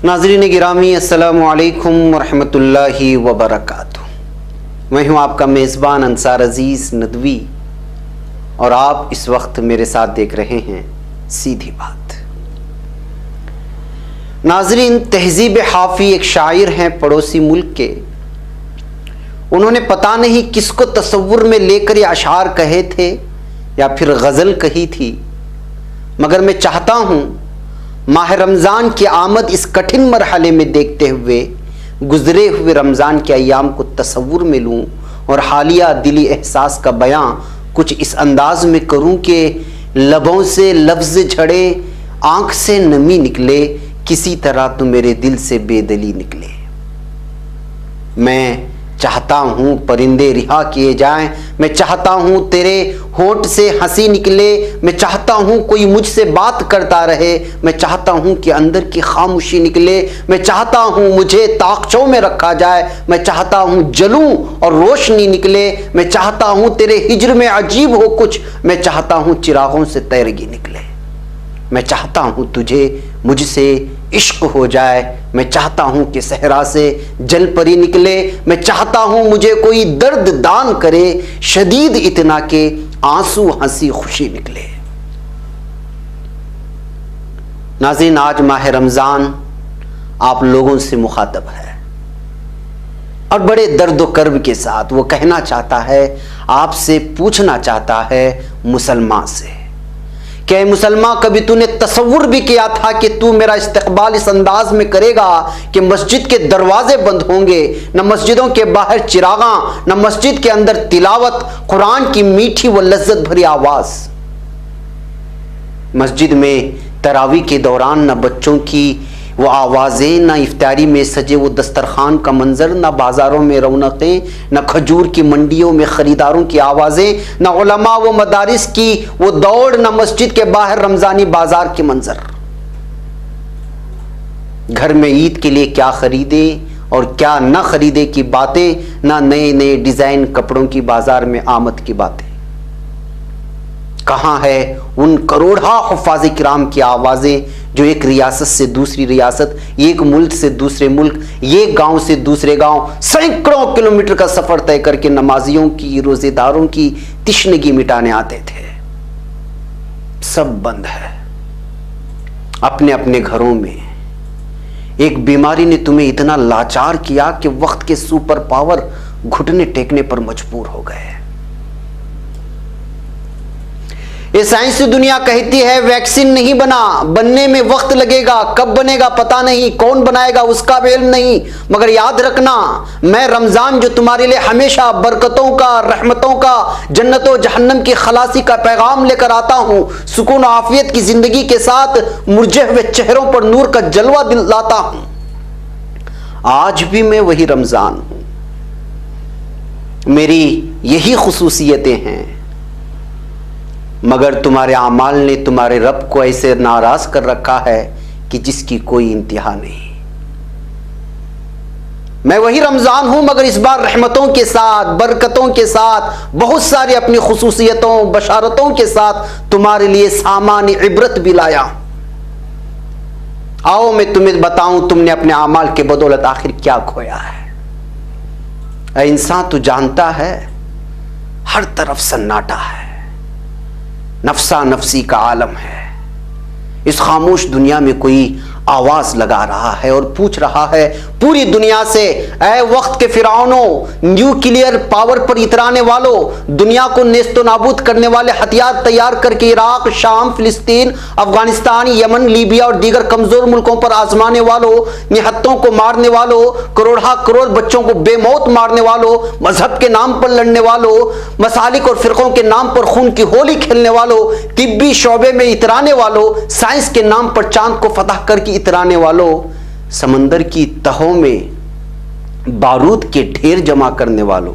ناظرین گرامی، السلام علیکم ورحمۃ اللہ وبرکاتہ۔ میں ہوں آپ کا میزبان انصار عزیز ندوی، اور آپ اس وقت میرے ساتھ دیکھ رہے ہیں سیدھی بات۔ ناظرین، تہذیب حافی ایک شاعر ہیں پڑوسی ملک کے۔ انہوں نے پتہ نہیں کس کو تصور میں لے کر یہ اشعار کہے تھے یا پھر غزل کہی تھی، مگر میں چاہتا ہوں ماہ رمضان کی آمد اس کٹھن مرحلے میں دیکھتے ہوئے گزرے ہوئے رمضان کے ایام کو تصور میں لوں اور حالیہ دلی احساس کا بیان کچھ اس انداز میں کروں کہ لبوں سے لفظ جھڑے، آنکھ سے نمی نکلے، کسی طرح تو میرے دل سے بے دلی نکلے۔ میں چاہتا ہوں پرندے رہا کیے جائیں، میں چاہتا ہوں تیرے ہونٹ سے ہنسی نکلے، میں چاہتا ہوں کوئی مجھ سے بات کرتا رہے، میں چاہتا ہوں کہ اندر کی خاموشی نکلے، میں چاہتا ہوں مجھے طاقچوں میں رکھا جائے، میں چاہتا ہوں جلوں اور روشنی نکلے، میں چاہتا ہوں تیرے ہجر میں عجیب ہو کچھ، میں چاہتا ہوں چراغوں سے تیرگی نکلے، میں چاہتا ہوں تجھے مجھ سے عشق ہو جائے، میں چاہتا ہوں کہ صحرا سے جل پری نکلے، میں چاہتا ہوں مجھے کوئی درد دان کرے، شدید اتنا کہ آنسو ہنسی خوشی نکلے۔ ناظرین، آج ماہ رمضان آپ لوگوں سے مخاطب ہے اور بڑے درد و کرب کے ساتھ وہ کہنا چاہتا ہے، آپ سے پوچھنا چاہتا ہے مسلمان سے کہ اے مسلمان، کبھی تو نے تصور بھی کیا تھا کہ تو میرا استقبال اس انداز میں کرے گا کہ مسجد کے دروازے بند ہوں گے، نہ مسجدوں کے باہر چراغاں، نہ مسجد کے اندر تلاوت قرآن کی میٹھی و لذت بھری آواز، مسجد میں تراویح کے دوران نہ بچوں کی وہ آوازیں، نہ افطاری میں سجے وہ دسترخوان کا منظر، نہ بازاروں میں رونقیں، نہ کھجور کی منڈیوں میں خریداروں کی آوازیں، نہ علماء و مدارس کی وہ دوڑ، نہ مسجد کے باہر رمضانی بازار کے منظر۔ گھر میں عید کے لیے کیا خریدے اور کیا نہ خریدے کی باتیں، نہ نئے نئے ڈیزائن کپڑوں کی بازار میں آمد کی باتیں۔ کہاں ہے ان کروڑہا حفاظ کرام کی آوازیں جو ایک ریاست سے دوسری ریاست، ایک ملک سے دوسرے ملک، ایک گاؤں سے دوسرے گاؤں سینکڑوں کلومیٹر کا سفر طے کر کے نمازیوں کی، روزے داروں کی تشنگی مٹانے آتے تھے؟ سب بند ہے۔ اپنے اپنے گھروں میں ایک بیماری نے تمہیں اتنا لاچار کیا کہ وقت کے سپر پاور گھٹنے ٹیکنے پر مجبور ہو گئے۔ یہ سائنسی دنیا کہتی ہے ویکسین نہیں بنا، بننے میں وقت لگے گا، کب بنے گا پتہ نہیں، کون بنائے گا اس کا بھی علم نہیں، مگر یاد رکھنا میں رمضان جو تمہارے لیے ہمیشہ برکتوں کا، رحمتوں کا، جنت و جہنم کی خلاصی کا پیغام لے کر آتا ہوں، سکون و عافیت کی زندگی کے ساتھ مرجھے ہوئے چہروں پر نور کا جلوہ لاتا ہوں، آج بھی میں وہی رمضان ہوں۔ میری یہی خصوصیتیں ہیں، مگر تمہارے اعمال نے تمہارے رب کو ایسے ناراض کر رکھا ہے کہ جس کی کوئی انتہا نہیں۔ میں وہی رمضان ہوں، مگر اس بار رحمتوں کے ساتھ، برکتوں کے ساتھ، بہت ساری اپنی خصوصیتوں، بشارتوں کے ساتھ تمہارے لیے سامان عبرت بھی لایا۔ آؤ میں تمہیں بتاؤں تم نے اپنے اعمال کے بدولت آخر کیا کھویا ہے۔ اے انسان، تو جانتا ہے ہر طرف سناٹا ہے، نفسا نفسی کا عالم ہے، اس خاموش دنیا میں کوئی آواز لگا رہا ہے اور پوچھ رہا ہے پوری دنیا سے، اے وقت کے فرعونوں، نیوکلیئر پاور پر اترانے والوں، دنیا کو نیست و نابود کرنے والے ہتھیار تیار کر کے عراق، شام، فلسطین، افغانستان، یمن، لیبیا اور دیگر کمزور ملکوں پر آزمانے والوں، نہتوں کو مارنے والوں، کروڑہا کروڑ بچوں کو بے موت مارنے والوں، مذہب کے نام پر لڑنے والوں، مسالک اور فرقوں کے نام پر خون کی ہولی کھیلنے والوں، طبی شعبے میں اترانے والوں، سائنس کے نام پر چاند کو فتح کر کے اترانے والوں، سمندر کی تہوں میں بارود کے ڈھیر جمع کرنے والوں،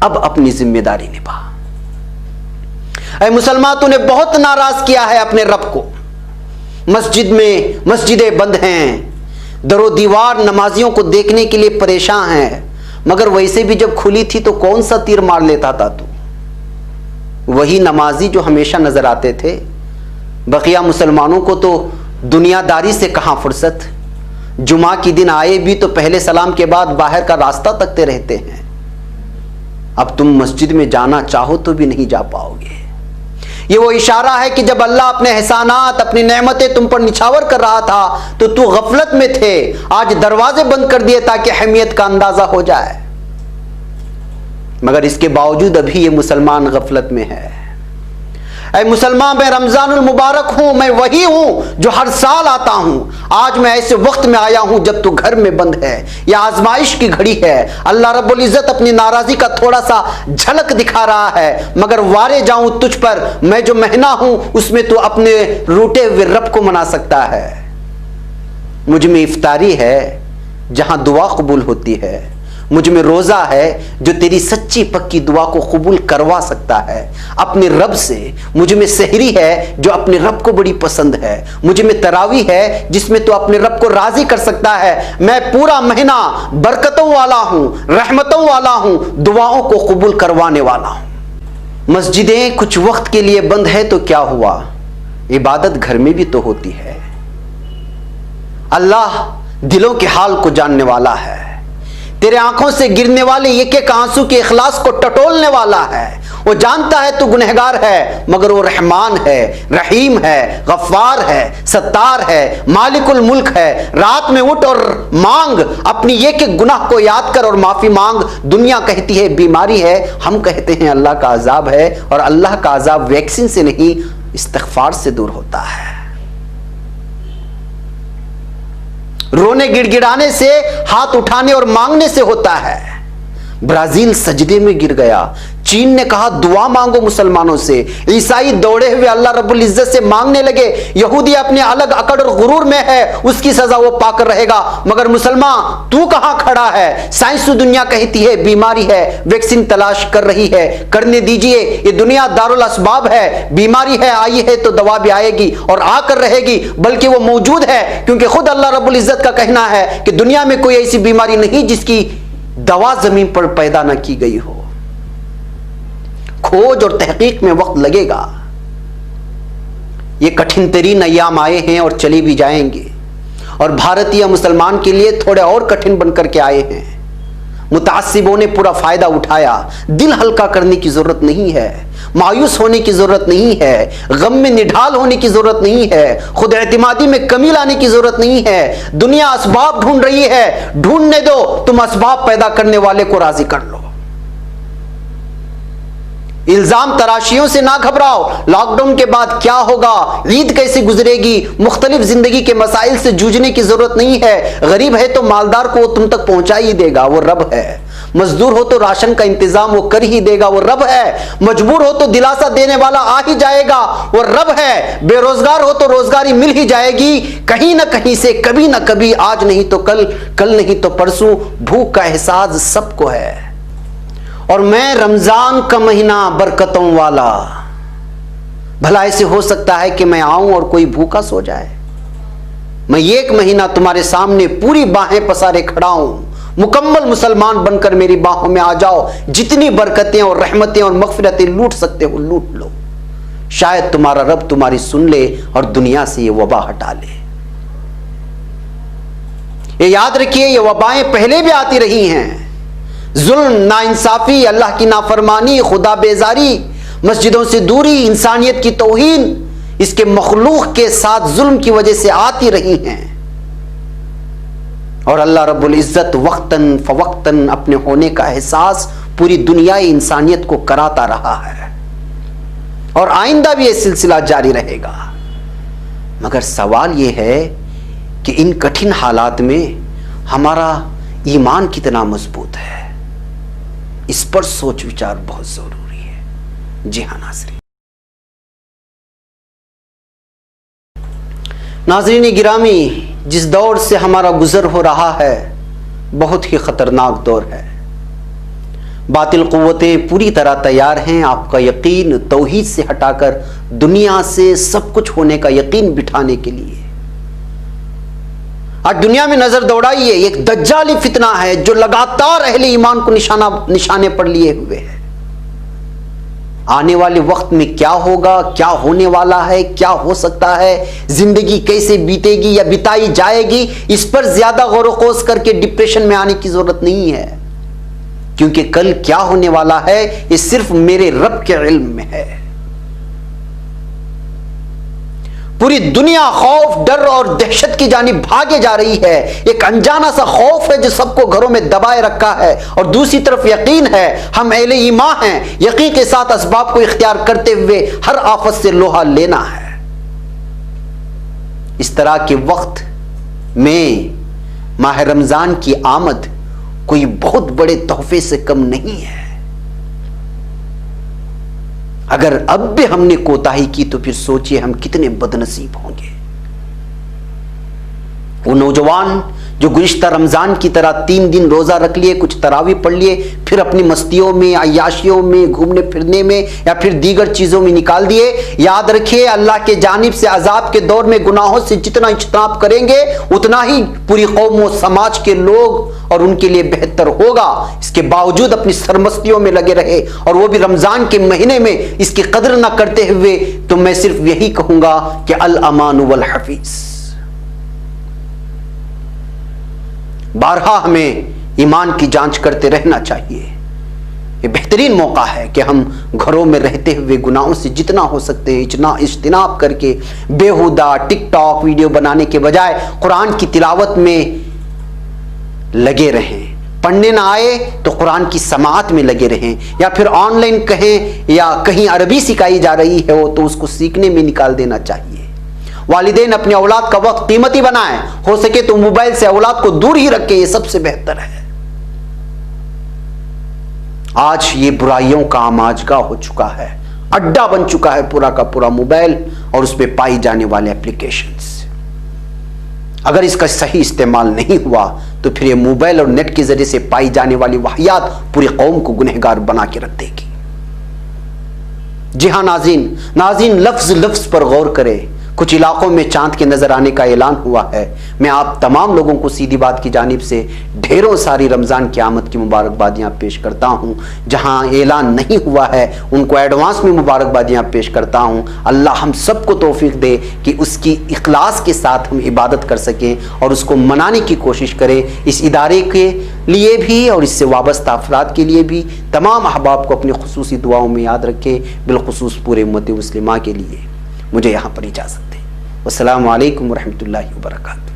اب اپنی ذمہ داری نبھا۔ اے مسلمان، تو نے بہت ناراض کیا ہے اپنے رب کو۔ مسجدیں بند ہیں، در و دیوار نمازیوں کو دیکھنے کے لیے پریشان ہیں، مگر ویسے بھی جب کھلی تھی تو کون سا تیر مار لیتا تھا تو؟ وہی نمازی جو ہمیشہ نظر آتے تھے، بقیہ مسلمانوں کو تو دنیا داری سے کہاں فرصت؟ جمعہ کی دن آئے بھی تو پہلے سلام کے بعد باہر کا راستہ تکتے رہتے ہیں۔ اب تم مسجد میں جانا چاہو تو بھی نہیں جا پاؤ گے۔ یہ وہ اشارہ ہے کہ جب اللہ اپنے احسانات، اپنی نعمتیں تم پر نچھاور کر رہا تھا تو غفلت میں تھے۔ آج دروازے بند کر دیے تاکہ اہمیت کا اندازہ ہو جائے، مگر اس کے باوجود ابھی یہ مسلمان غفلت میں ہے۔ اے مسلمان، میں رمضان المبارک ہوں، میں وہی ہوں جو ہر سال آتا ہوں۔ آج میں ایسے وقت میں آیا ہوں جب تو گھر میں بند ہے، یہ آزمائش کی گھڑی ہے۔ اللہ رب العزت اپنی ناراضی کا تھوڑا سا جھلک دکھا رہا ہے، مگر وارے جاؤں تجھ پر، میں جو مہینہ ہوں اس میں تو اپنے روٹے ہوئے رب کو منا سکتا ہے۔ مجھ میں افطاری ہے جہاں دعا قبول ہوتی ہے، مجھ میں روزہ ہے جو تیری سچی پکی دعا کو قبول کروا سکتا ہے اپنے رب سے، مجھ میں سحری ہے جو اپنے رب کو بڑی پسند ہے، مجھ میں تراویح ہے جس میں تو اپنے رب کو راضی کر سکتا ہے۔ میں پورا مہینہ برکتوں والا ہوں، رحمتوں والا ہوں، دعاؤں کو قبول کروانے والا ہوں۔ مسجدیں کچھ وقت کے لیے بند ہے تو کیا ہوا، عبادت گھر میں بھی تو ہوتی ہے۔ اللہ دلوں کے حال کو جاننے والا ہے، تیرے آنکھوں سے گرنے والے ایک ایک آنسو کے اخلاص کو ٹٹولنے والا ہے۔ وہ جانتا ہے تو گنہگار ہے، مگر وہ رحمان ہے، رحیم ہے، غفار ہے، ستار ہے، مالک الملک ہے۔ رات میں اٹھ اور مانگ، اپنی ایک ایک گناہ کو یاد کر اور معافی مانگ۔ دنیا کہتی ہے بیماری ہے، ہم کہتے ہیں اللہ کا عذاب ہے، اور اللہ کا عذاب ویکسین سے نہیں استغفار سے دور ہوتا ہے۔ رونے گڑ گڑانے سے، ہاتھ اٹھانے اور مانگنے سے ہوتا ہے۔ برازیل سجدے میں گر گیا، چین نے کہا دعا مانگو مسلمانوں سے، عیسائی دوڑے ہوئے اللہ رب العزت سے مانگنے لگے، یہودی اپنے الگ اکڑ اور غرور میں ہے، اس کی سزا وہ پا کر رہے گا، مگر مسلمان تو کہاں کھڑا ہے؟ سائنس دنیا کہتی ہے بیماری ہے، ویکسین تلاش کر رہی ہے، کرنے دیجئے، یہ دنیا دارالاسباب ہے، بیماری ہے آئی ہے تو دوا بھی آئے گی اور آ کر رہے گی، بلکہ وہ موجود ہے، کیونکہ خود اللہ رب العزت کا کہنا ہے کہ دنیا میں کوئی ایسی بیماری نہیں جس کی دوا زمین پر پیدا نہ کی گئی ہو۔ کھوج اور تحقیق میں وقت لگے گا، یہ کٹھن ترین ایام آئے ہیں اور چلے بھی جائیں گے، اور بھارتیہ مسلمان کے لیے تھوڑے اور کٹھن بن کر کے آئے ہیں۔ متعصبوں نے پورا فائدہ اٹھایا، دل ہلکا کرنے کی ضرورت نہیں ہے، مایوس ہونے کی ضرورت نہیں ہے، غم میں نڈھال ہونے کی ضرورت نہیں ہے، خود اعتمادی میں کمی لانے کی ضرورت نہیں ہے۔ دنیا اسباب ڈھونڈ رہی ہے، ڈھونڈنے دو، تم اسباب پیدا کرنے والے کو راضی کر لو۔ الزام تراشیوں سے نہ گھبراؤ، لاک ڈاؤن کے بعد کیا ہوگا، عید کیسے گزرے گی، مختلف زندگی کے مسائل سے جوجھنے کی ضرورت نہیں ہے۔ غریب ہے تو مالدار کو وہ تم تک پہنچا ہی دے گا، وہ رب ہے۔ مزدور ہو تو راشن کا انتظام وہ کر ہی دے گا، وہ رب ہے۔ مجبور ہو تو دلاسا دینے والا آ ہی جائے گا، وہ رب ہے۔ بے روزگار ہو تو روزگاری مل ہی جائے گی، کہیں نہ کہیں سے، کبھی نہ کبھی، آج نہیں تو کل، کل نہیں تو پرسوں۔ بھوک کا احساس سب کو ہے، اور میں رمضان کا مہینہ برکتوں والا، بھلا ایسے ہو سکتا ہے کہ میں آؤں اور کوئی بھوکا سو جائے؟ میں ایک مہینہ تمہارے سامنے پوری باہیں پسارے کھڑا ہوں، مکمل مسلمان بن کر میری باہوں میں آ جاؤ، جتنی برکتیں اور رحمتیں اور مغفرتیں لوٹ سکتے ہو لوٹ لو، شاید تمہارا رب تمہاری سن لے اور دنیا سے یہ وبا ہٹا لے۔ یہ یاد رکھیے، یہ وبائیں پہلے بھی آتی رہی ہیں، ظلم، ناانصافی، اللہ کی نافرمانی، خدا بیزاری، مسجدوں سے دوری، انسانیت کی توہین، اس کے مخلوق کے ساتھ ظلم کی وجہ سے آتی رہی ہیں، اور اللہ رب العزت وقتاً فوقتاً اپنے ہونے کا احساس پوری دنیای انسانیت کو کراتا رہا ہے، اور آئندہ بھی یہ سلسلہ جاری رہے گا۔ مگر سوال یہ ہے کہ ان کٹھن حالات میں ہمارا ایمان کتنا مضبوط ہے، اس پر سوچ وچار بہت ضروری ہے۔ جی ہاں ناظرین گرامی، جس دور سے ہمارا گزر ہو رہا ہے بہت ہی خطرناک دور ہے۔ باطل قوتیں پوری طرح تیار ہیں آپ کا یقین توحید سے ہٹا کر دنیا سے سب کچھ ہونے کا یقین بٹھانے کے لیے۔ آج دنیا میں نظر دوڑائیے، ایک دجالی فتنہ ہے جو لگاتار اہل ایمان کو نشانے پر لیے ہوئے ہے۔ آنے والے وقت میں کیا ہوگا، کیا ہونے والا ہے، کیا ہو سکتا ہے، زندگی کیسے بیتے گی یا بتائی جائے گی، اس پر زیادہ غور و خوض کر کے ڈپریشن میں آنے کی ضرورت نہیں ہے، کیونکہ کل کیا ہونے والا ہے یہ صرف میرے رب کے علم میں ہے۔ پوری دنیا خوف، ڈر اور دہشت کی جانب بھاگے جا رہی ہے۔ ایک انجانا سا خوف ہے جو سب کو گھروں میں دبائے رکھا ہے، اور دوسری طرف یقین ہے، ہم اہل ایمان ہیں، یقین کے ساتھ اسباب کو اختیار کرتے ہوئے ہر آفت سے لوہا لینا ہے۔ اس طرح کے وقت میں ماہ رمضان کی آمد کوئی بہت بڑے تحفے سے کم نہیں ہے۔ اگر اب بھی ہم نے کوتاہی کی تو پھر سوچئے ہم کتنے بد نصیب ہوں گے۔ وہ نوجوان جو گزشتہ رمضان کی طرح 3 دن روزہ رکھ لیے، کچھ تراویح پڑھ لیے، پھر اپنی مستیوں میں، عیاشیوں میں، گھومنے پھرنے میں یا پھر دیگر چیزوں میں نکال دیے، یاد رکھیے اللہ کے جانب سے عذاب کے دور میں گناہوں سے جتنا اجتناب کریں گے اتنا ہی پوری قوم و سماج کے لوگ اور ان کے لیے بہتر ہوگا۔ اس کے باوجود اپنی سرمستیوں میں لگے رہے، اور وہ بھی رمضان کے مہینے میں اس کی قدر نہ کرتے ہوئے، تو میں صرف یہی کہوں گا کہ الامان والحفیظ۔ بارہا ہمیں ایمان کی جانچ کرتے رہنا چاہیے۔ یہ بہترین موقع ہے کہ ہم گھروں میں رہتے ہوئے گناہوں سے جتنا ہو سکتے ہیں اجتناب کر کے بیہودہ ٹک ٹاک ویڈیو بنانے کے بجائے قرآن کی تلاوت میں لگے رہیں۔ پڑھنے نہ آئے تو قرآن کی سماعت میں لگے رہیں، یا پھر آن لائن کہیں یا کہیں عربی سکھائی جا رہی ہے تو اس کو سیکھنے میں نکال دینا چاہیے۔ والدین اپنے اولاد کا وقت قیمتی بنائیں، ہو سکے تو موبائل سے اولاد کو دور ہی رکھیں، یہ سب سے بہتر ہے۔ آج یہ برائیوں کا آماجگاہ ہو چکا ہے، اڈا بن چکا ہے پورا کا پورا موبائل اور اس پہ پائی جانے والے اپلیکیشنز۔ اگر اس کا صحیح استعمال نہیں ہوا تو پھر یہ موبائل اور نیٹ کے ذریعے سے پائی جانے والی واقعات پوری قوم کو گنہگار بنا کے رکھ دے گی۔ جی ہاں ناظرین، لفظ پر غور کرے۔ کچھ علاقوں میں چاند کے نظر آنے کا اعلان ہوا ہے۔ میں آپ تمام لوگوں کو سیدھی بات کی جانب سے ڈھیروں ساری رمضان کی آمد کی مبارکبادیاں پیش کرتا ہوں۔ جہاں اعلان نہیں ہوا ہے ان کو ایڈوانس میں مبارکبادیاں پیش کرتا ہوں۔ اللہ ہم سب کو توفیق دے کہ اس کی اخلاص کے ساتھ ہم عبادت کر سکیں اور اس کو منانے کی کوشش کریں۔ اس ادارے کے لیے بھی اور اس سے وابستہ افراد کے لیے بھی تمام احباب کو اپنی خصوصی دعاؤں میں یاد رکھیں، بالخصوص پورے امت مسلمہ کے لیے۔ مجھے یہاں پر اجازت دیں۔ السلام علیکم ورحمۃ اللہ وبرکاتہ۔